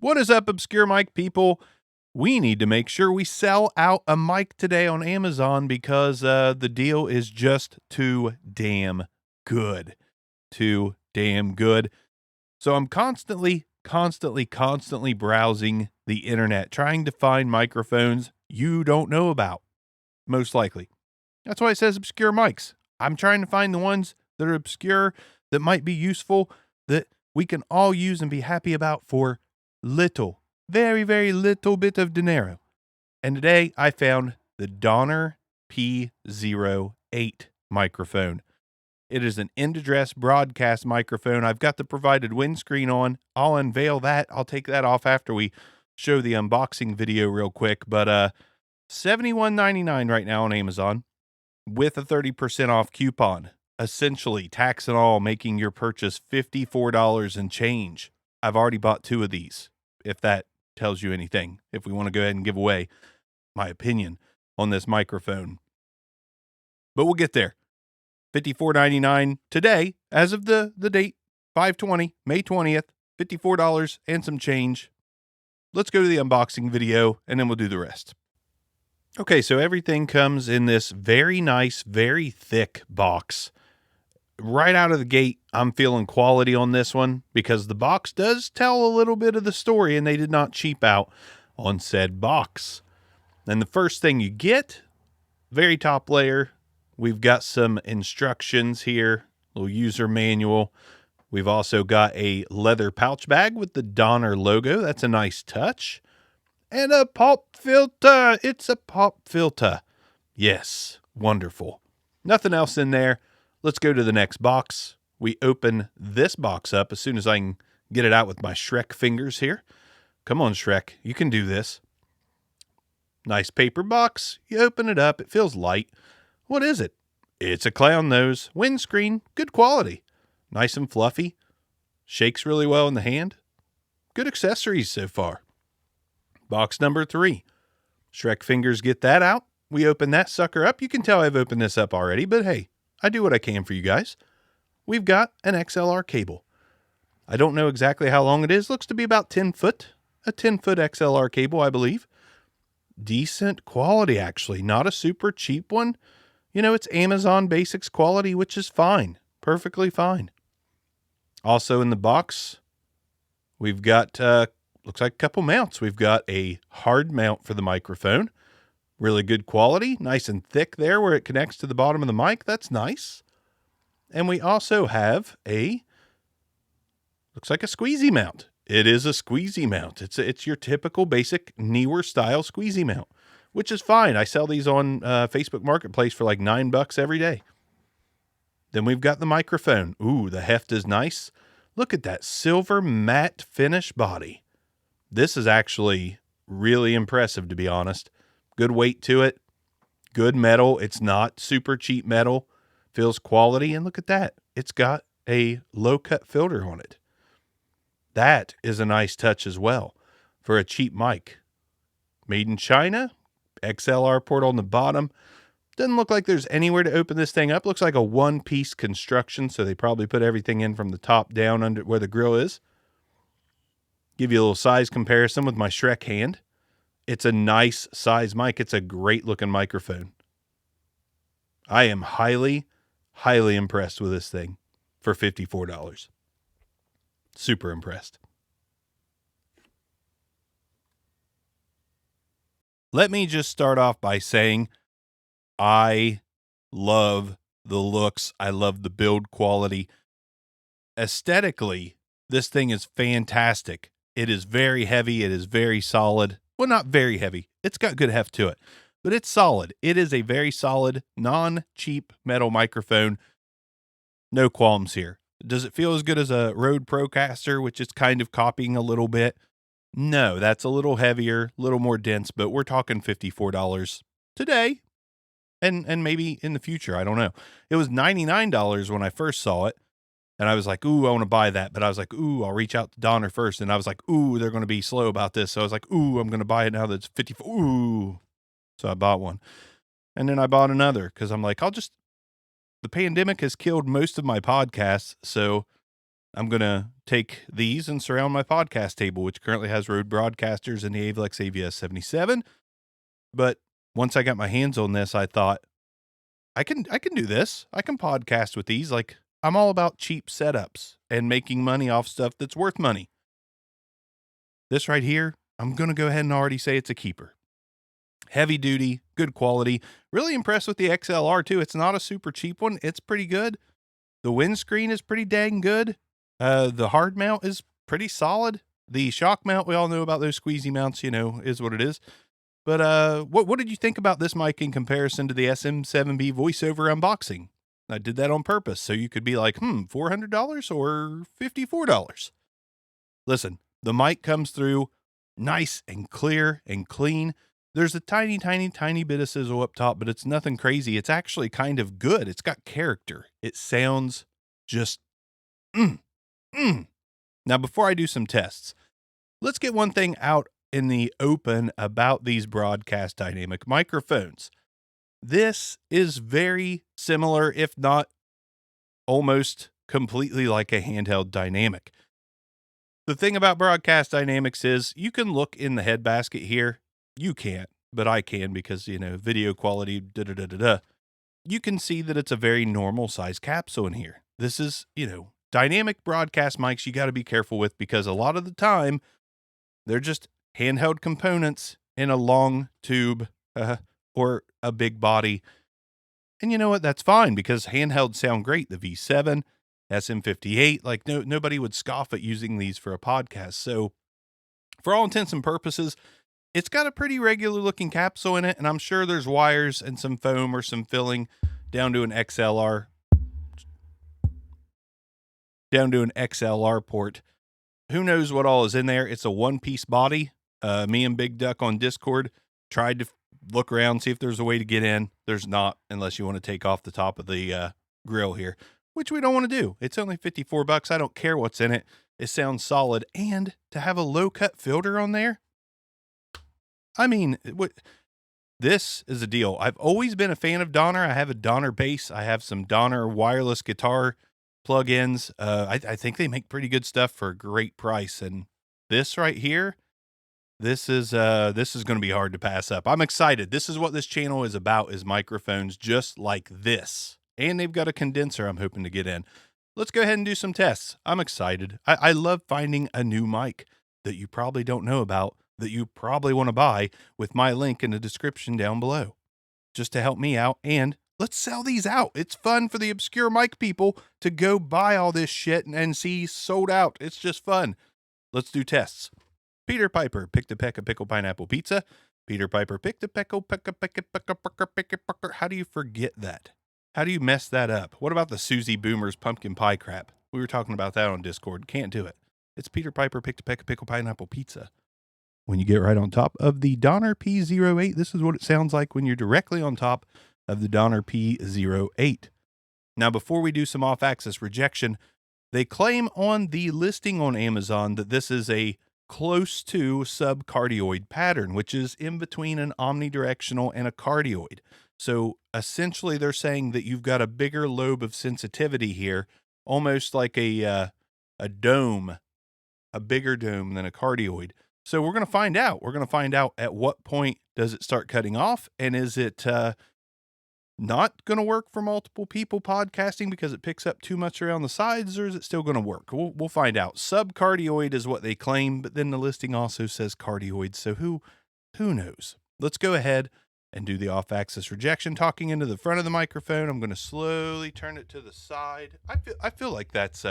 What is up, Obscure Mic people? We need to make sure we sell out a mic today on Amazon because the deal is just too damn good. Too damn good. So I'm constantly browsing the internet, trying to find microphones you don't know about, most likely. That's why it says obscure mics. I'm trying to find the ones that are obscure, that might be useful, that we can all use and be happy about for little, very, very little bit of dinero. And today I found the Donner P08 microphone. It is an end-address broadcast microphone. I've got the provided windscreen on. I'll unveil that. I'll take that off after we show the unboxing video real quick. But $71.99 right now on Amazon with a 30% off coupon. Essentially, tax and all, making your purchase $54 and change. I've already bought two of these, if that tells you anything. If we want to go ahead and give away my opinion on this microphone. But we'll get there. $54.99 today, as of the date, 5/20, May 20th, $54 and some change. Let's go to the unboxing video, and then we'll do the rest. Okay, so everything comes in this very nice, very thick box. Right out of the gate, I'm feeling quality on this one because the box does tell a little bit of the story, and they did not cheap out on said box. And the first thing you get, very top layer, we've got some instructions here, little user manual. We've also got a leather pouch bag with the Donner logo. That's a nice touch. And a pop filter. It's a pop filter. Yes, wonderful. Nothing else in there. Let's go to the next box. We open this box up as soon as I can get it out with my Shrek fingers here. Come on, Shrek. You can do this. Nice paper box. You open it up. It feels light. What is it? It's a clown nose. Windscreen. Good quality. Nice and fluffy. Shakes really well in the hand. Good accessories so far. Box number 3. Shrek fingers get that out. We open that sucker up. You can tell I've opened this up already, but hey, I do what I can for you guys. We've got an XLR cable. I don't know exactly how long it is. Looks to be about 10 foot. A 10-foot XLR cable, I believe. Decent quality, actually. Not a super cheap one. You know, it's Amazon Basics quality, which is fine. Perfectly fine. Also in the box, we've got, looks like a couple mounts. We've got a hard mount for the microphone. Really good quality. Nice and thick there where it connects to the bottom of the mic. That's nice. And we also have looks like a squeezy mount. It is a squeezy mount. It's your typical basic Neewer style squeezy mount, which is fine. I sell these on Facebook Marketplace for like $9 every day. Then we've got the microphone. Ooh, the heft is nice. Look at that silver matte finish body. This is actually really impressive, to be honest. Good weight to it. Good metal. It's not super cheap metal. Feels quality. And look at that. It's got a low-cut filter on it. That is a nice touch as well for a cheap mic. Made in China. XLR port on the bottom. Doesn't look like there's anywhere to open this thing up. Looks like a one-piece construction, so they probably put everything in from the top down under where the grill is. Give you a little size comparison with my Shrek hand. It's a nice size mic. It's a great looking microphone. I am highly, highly impressed with this thing for $54. Super impressed. Let me just start off by saying I love the looks. I love the build quality. Aesthetically, this thing is fantastic. It is very heavy. It is very solid. Well, not very heavy. It's got good heft to it, but it's solid. It is a very solid, non-cheap metal microphone. No qualms here. Does it feel as good as a Rode Procaster, which is kind of copying a little bit? No, that's a little heavier, a little more dense, but we're talking $54 today and maybe in the future. I don't know. It was $99 when I first saw it. And I was like, ooh, I want to buy that. But I was like, ooh, I'll reach out to Donner first. And I was like, ooh, they're going to be slow about this. So I was like, ooh, I'm going to buy it now that it's 54. Ooh. So I bought one. And then I bought another because I'm like, the pandemic has killed most of my podcasts. So I'm going to take these and surround my podcast table, which currently has Rode broadcasters and the Avlex AVS-77. But once I got my hands on this, I thought, I can do this. I can podcast with these. Like, I'm all about cheap setups and making money off stuff that's worth money. This right here, I'm going to go ahead and already say it's a keeper. Heavy duty, good quality. Really impressed with the XLR too. It's not a super cheap one. It's pretty good. The windscreen is pretty dang good. The hard mount is pretty solid. The shock mount, we all know about those squeezy mounts, is what it is. But what did you think about this mic in comparison to the SM7B voiceover unboxing? I did that on purpose, so you could be like, $400 or $54. Listen, the mic comes through nice and clear and clean. There's a tiny, tiny, tiny bit of sizzle up top, but it's nothing crazy. It's actually kind of good. It's got character. It sounds just, Now, before I do some tests, let's get one thing out in the open about these broadcast dynamic microphones. This is very similar, if not almost completely like a handheld dynamic. The thing about broadcast dynamics is you can look in the head basket here. You can't, but I can because, video quality, You can see that it's a very normal size capsule in here. This is, dynamic broadcast mics you got to be careful with because a lot of the time they're just handheld components in a long tube or a big body. And you know what? That's fine because handhelds sound great. The V7, SM58, like nobody would scoff at using these for a podcast. So for all intents and purposes, it's got a pretty regular looking capsule in it. And I'm sure there's wires and some foam or some filling down to an XLR port. Who knows what all is in there? It's a one-piece body. Me and Big Duck on Discord tried to look around, see if there's a way to get in. There's not, unless you want to take off the top of the grill here, which we don't want to do. It's only $54. I don't care what's in it. It sounds solid. And to have a low-cut filter on there, I mean, this is a deal. I've always been a fan of Donner. I have a Donner bass. I have some Donner wireless guitar plugins. I think they make pretty good stuff for a great price. And this right here, this is going to be hard to pass up. I'm excited. This is what this channel is about, is microphones just like this. And they've got a condenser I'm hoping to get in. Let's go ahead and do some tests. I'm excited. I love finding a new mic that you probably don't know about, that you probably want to buy, with my link in the description down below, just to help me out. And let's sell these out. It's fun for the obscure mic people to go buy all this shit and see sold out. It's just fun. Let's do tests. Peter Piper picked a peck of pickle pineapple pizza. Peter Piper picked a peckle peck a peck a peck a peck a peck a peck. How do you forget that? How do you mess that up? What about the Susie Boomer's pumpkin pie crap? We were talking about that on Discord. Can't do it. It's Peter Piper picked a peck of pickle pineapple pizza. When you get right on top of the Donner P08, this is what it sounds like when you're directly on top of the Donner P08. Now, before we do some off-axis rejection, they claim on the listing on Amazon that this is a close to subcardioid pattern, which is in between an omnidirectional and a cardioid. So essentially they're saying that you've got a bigger lobe of sensitivity here, almost like a dome, a bigger dome than a cardioid. So we're going to find out. We're going to find out at what point does it start cutting off, and is it not going to work for multiple people podcasting because it picks up too much around the sides, or is it still going to work? We'll find out. Subcardioid is what they claim, but then the listing also says cardioid, so who knows? Let's go ahead and do the off-axis rejection. Talking into the front of the microphone, I'm going to slowly turn it to the side. I feel like that's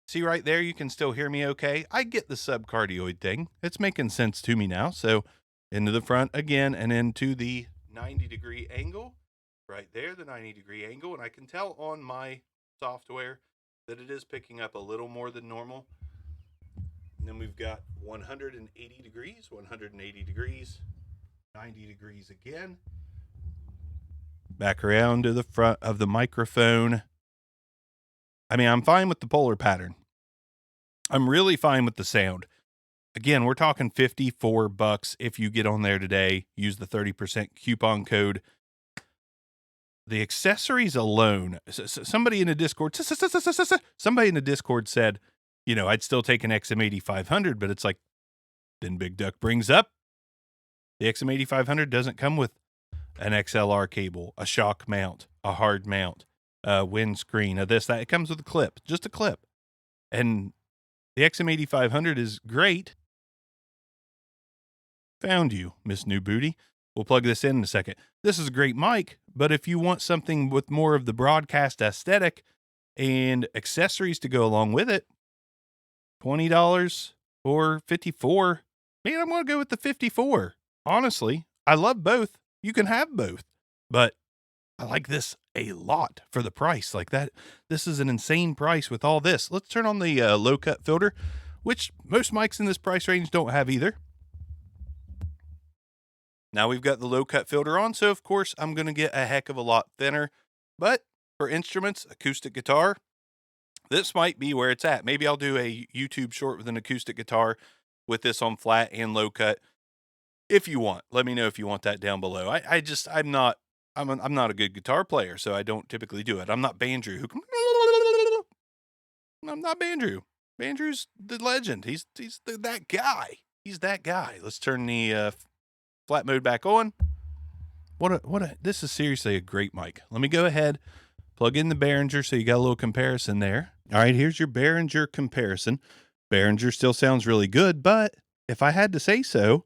see right there, you can still hear me okay. I get the subcardioid thing. It's making sense to me now. So into the front again and into the 90-degree angle. Right there, the 90-degree angle. And I can tell on my software that it is picking up a little more than normal. And then we've got 180 degrees, 180 degrees, 90 degrees again. Back around to the front of the microphone. I mean, I'm fine with the polar pattern. I'm really fine with the sound. Again, we're talking $54 if you get on there today. Use the 30% coupon code. the accessories alone, somebody in the Discord, somebody in the Discord said, you know, I'd still take an XM8500, but it's like, then Big Duck brings up the XM8500 doesn't come with an XLR cable, a shock mount, a hard mount, a windscreen, a this, that. It comes with a clip, just a clip. And the XM8500 is great. Found you, Miss New Booty. We'll plug this in a second. This is a great mic, but if you want something with more of the broadcast aesthetic and accessories to go along with it, $20 or $54. Man, I'm going to go with the $54. Honestly, I love both. You can have both, but I like this a lot for the price. Like that, this is an insane price with all this. Let's turn on the low cut filter, which most mics in this price range don't have either. Now we've got the low cut filter on, so of course I'm going to get a heck of a lot thinner, but for instruments, acoustic guitar, this might be where it's at. Maybe I'll do a YouTube short with an acoustic guitar with this on flat and low cut. If you want, let me know if you want that down below. I'm not a good guitar player, so I don't typically do it. I'm not Bandrew who can, I'm not Bandrew. Bandrew's the legend. He's that guy. He's that guy. Let's turn the flat mode back on. This is seriously a great mic. Let me go ahead, plug in the Behringer so you got a little comparison there. All right, here's your Behringer comparison. Behringer still sounds really good, but if I had to say so,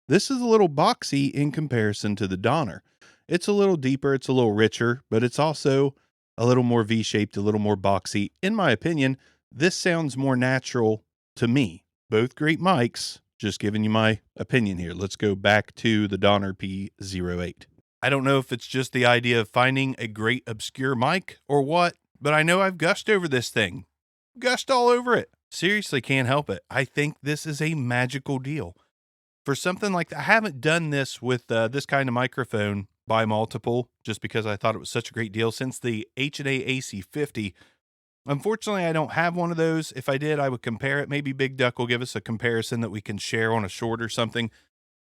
this is a little boxy in comparison to the Donner. It's a little deeper, it's a little richer, but it's also a little more V-shaped, a little more boxy. In my opinion, this sounds more natural to me. Both great mics, just giving you my opinion here. Let's go back to the Donner P08. I don't know if it's just the idea of finding a great obscure mic or what, but I know I've gushed over this thing. Gushed all over it. Seriously, can't help it. I think this is a magical deal. For something like that, I haven't done this with this kind of microphone by multiple, just because I thought it was such a great deal since the H&A AC50. Unfortunately, I don't have one of those. If I did, I would compare it. Maybe Big Duck will give us a comparison that we can share on a short or something.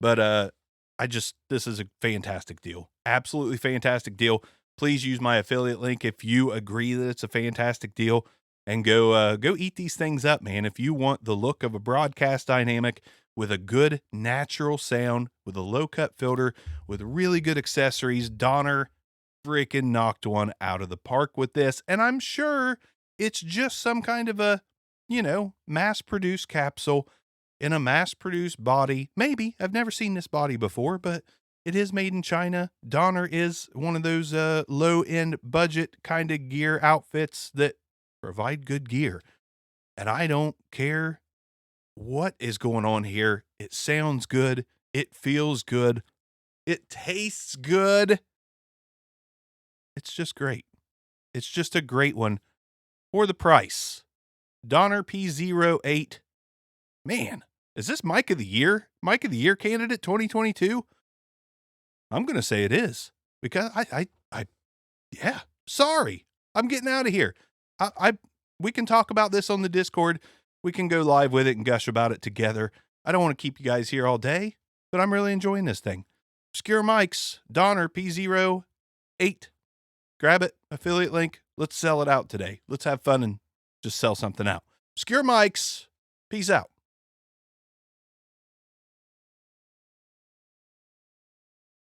But this is a fantastic deal. Absolutely fantastic deal. Please use my affiliate link if you agree that it's a fantastic deal, and go eat these things up, man. If you want the look of a broadcast dynamic with a good natural sound, with a low cut filter, with really good accessories, Donner freaking knocked one out of the park with this. And I'm sure it's just some kind of a, mass produced capsule in a mass produced body. Maybe. I've never seen this body before, but it is made in China. Donner is one of those low end budget kind of gear outfits that provide good gear. And I don't care what is going on here. It sounds good. It feels good. It tastes good. It's just great. It's just a great one for the price. Donner P08. Man, is this Mic of the Year? Mic of the Year candidate 2022? I'm going to say it is, because yeah, sorry. I'm getting out of here. We can talk about this on the Discord. We can go live with it and gush about it together. I don't want to keep you guys here all day, but I'm really enjoying this thing. Obscure Mics, Donner P08. Grab it, affiliate link. Let's sell it out today. Let's have fun and just sell something out. Obscure Mics. Peace out.